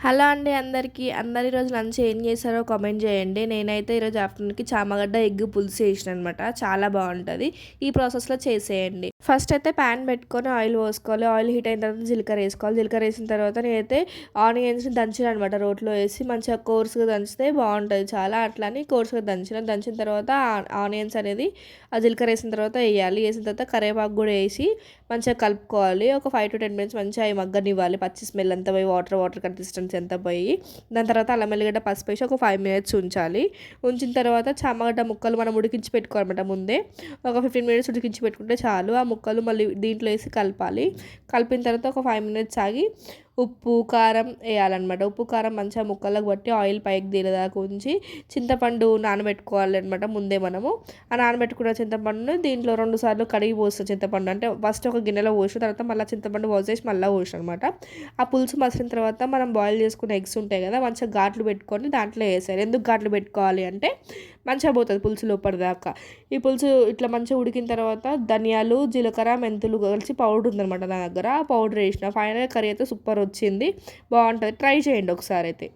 Hello అండి అందరికీ. అందరు ఈరోజు లంచ్ ఏం చేశారో కామెంట్ చేయండి. నేనైతే ఈరోజు ఆఫ్టర్నూన్‌కి చామగడ్డ ఎగ్ పులుసు చేసినా అనమాట. చాలా బాగుంటుంది. ఈ ప్రాసెస్‌లో చేసేయండి. ఫస్ట్ అయితే ప్యాన్ పెట్టుకొని ఆయిల్ పోసుకోవాలి. ఆయిల్ హీట్ అయిన తర్వాత జీలకర్ర వేసుకోవాలి. జీలకర్ర వేసిన తర్వాత నేనైతే ఆనియన్స్ని దంచిన అనమాట. రోట్లో వేసి మంచిగా కోర్సుగా దంచితే బాగుంటుంది చాలా. అట్లని కోర్సుగా దంచిన తర్వాత ఆనియన్స్ అనేది ఆ జీలకర్ర వేసిన తర్వాత వేయాలి. వేసిన తర్వాత కరివేపాకు కూడా వేసి మంచిగా కలుపుకోవాలి. ఒక 5 to 10 minutes మంచిగా అవి మగ్గనివ్వాలి. పచ్చి స్మెల్ అంతా పోయి వాటర్ కన్సిస్టెన్సీ ఎంత పోయి దాని తర్వాత అల్లం వెల్లిగడ్డ పసుపు వేసి ఒక 5 minutes ఉంచాలి. ఉంచిన తర్వాత చామగడ్డ ముక్కలు మనం ఉడికించి పెట్టుకోవాలన్నమాట. ముందే ఒక 15 minutes ఉడికించి పెట్టుకుంటే చాలు. ఆ ముక్కలు మళ్ళీ దీంట్లో వేసి కలపాలి. కలిపిన తర్వాత ఒక 5 minutes ఆగి ఉప్పు కారం వేయాలన్నమాట. ఉప్పు కారం మంచిగా ముక్కలకు బట్టి ఆయిల్ పైకి తేలేదాకా ఉంచి చింతపండు నానబెట్టుకోవాలన్నమాట. ముందే మనము ఆ నానబెట్టుకున్న చింతపండును దీంట్లో 2 సార్లు కడిగి పోస్తాం. చింతపండు అంటే ఫస్ట్ ఒక గిన్నెలో పోసిన తర్వాత మళ్ళీ చింతపండు పోసేసి మళ్ళీ పోసిన అనమాట. ఆ పులుసు మసిలిన తర్వాత మనం బాయిల్ చేసుకున్న ఎగ్స్ ఉంటాయి కదా, మంచిగా ఘాట్లు పెట్టుకొని దాంట్లో వేసేయాలి. ఎందుకు ఘాట్లు పెట్టుకోవాలి అంటే మంచిగా పోతుంది పులుసు లోపటిదాకా. ఈ పులుసు ఇట్లా మంచిగా ఉడికిన తర్వాత ధనియాలు జీలకర్ర మెంతులు కలిసి పౌడర్ ఉందన్నమాట నా దగ్గర. ఆ పౌడర్ వేసిన ఫైనల్ కర్రీ అయితే సూపర్ వచ్చింది. బాగుంటుంది. ట్రై చేయండి ఒకసారి అయితే.